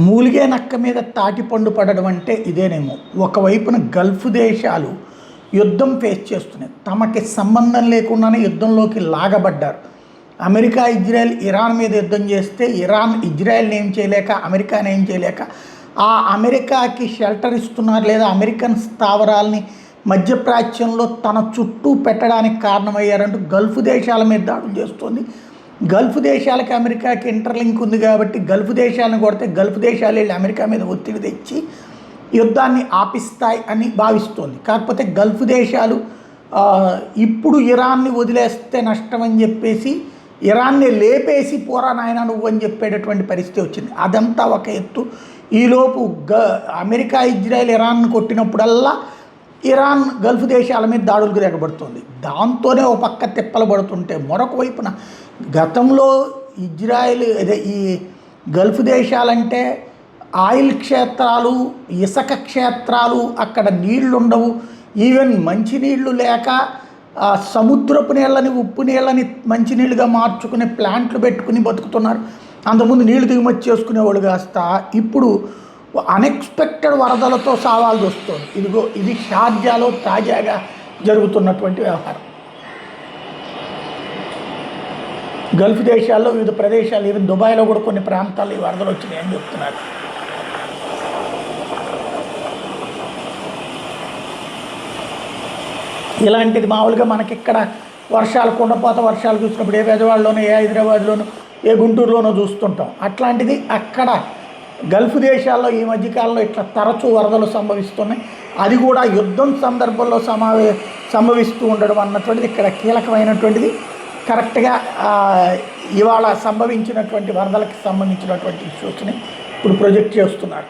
మూలిగే నక్క మీద తాటిపండు పడడం అంటే ఇదేనేమో. ఒకవైపున గల్ఫ్ దేశాలు యుద్ధం ఫేస్ చేస్తున్నాయి, తమకి సంబంధం లేకుండానే యుద్ధంలోకి లాగబడ్డారు. అమెరికా ఇజ్రాయెల్ ఇరాన్ మీద యుద్ధం చేస్తే ఇరాన్ ఇజ్రాయెల్ని ఏం చేయలేక, అమెరికాని ఏం చేయలేక, ఆ అమెరికాకి షెల్టర్ ఇస్తున్నారు లేదా అమెరికన్ స్థావరాలని మధ్యప్రాచ్యంలో తన చుట్టూ పెట్టడానికి కారణమయ్యారంటూ గల్ఫ్ దేశాల మీద దాడులు చేస్తుంది. గల్ఫ్ దేశాలకి అమెరికాకి ఇంటర్లింక్ ఉంది కాబట్టి గల్ఫ్ దేశాలను కొడితే గల్ఫ్ దేశాలు వెళ్ళి అమెరికా మీద ఒత్తిడి తెచ్చి యుద్ధాన్ని ఆపిస్తాయి అని భావిస్తోంది. కాకపోతే గల్ఫ్ దేశాలు ఇప్పుడు ఇరాన్ని వదిలేస్తే నష్టం అని చెప్పేసి ఇరాన్ని లేపేసి పోరా నాయన నువ్వు అని చెప్పేటటువంటి పరిస్థితి వచ్చింది. అదంతా ఒక ఎత్తు. ఈలోపు అమెరికా ఇజ్రాయెల్ ఇరాన్ని కొట్టినప్పుడల్లా ఇరాన్ గల్ఫ్ దేశాల మీద దాడులకు దిగబడుతుంది. దాంతోనే ఒక పక్క తిప్పలు పడుతుంటే మరొక వైపున గతంలో ఇజ్రాయెల్ ఈ గల్ఫ్ దేశాలంటే ఆయిల్ క్షేత్రాలు, ఇసుక క్షేత్రాలు, అక్కడ నీళ్లు ఉండవు, ఈవెన్ మంచినీళ్ళు లేక సముద్రపు నీళ్ళని ఉప్పు నీళ్ళని మంచినీళ్ళుగా మార్చుకునే ప్లాంట్లు పెట్టుకుని బతుకుతున్నారు. అంతకుముందు నీళ్లు దిగుమతి చేసుకునేవాళ్ళు కాస్త ఇప్పుడు అన్ఎక్స్పెక్టెడ్ వరదలతో సావాల్సి వస్తుంది. ఇదిగో ఇది షార్జాలో తాజాగా జరుగుతున్నటువంటి వ్యవహారం. గల్ఫ్ దేశాల్లో వివిధ ప్రదేశాలు, ఈవెన్ దుబాయ్లో కూడా కొన్ని ప్రాంతాల్లో ఈ వరదలు వచ్చినాయని చెప్తున్నారు. ఇలాంటిది మామూలుగా మనకిక్కడ వర్షాలు కుండపోత వర్షాలు చూసినప్పుడు ఏ పెదవాళ్ళలోనో ఏ హైదరాబాద్లోనో ఏ గుంటూరులోనో చూస్తుంటాం. అట్లాంటిది అక్కడ గల్ఫ్ దేశాల్లో ఈ మధ్యకాలంలో ఇట్లా తరచూ వరదలు సంభవిస్తున్నాయి. అది కూడా యుద్ధం సందర్భంలో సంభవిస్తూ ఉండడం అన్నటువంటిది ఇక్కడ కీలకమైనటువంటిది. కరెక్ట్గా ఇవాళ సంభవించినటువంటి వరదలకు సంబంధించినటువంటి ఇష్యూస్ని ఇప్పుడు ప్రొజెక్ట్ చేస్తున్నారు.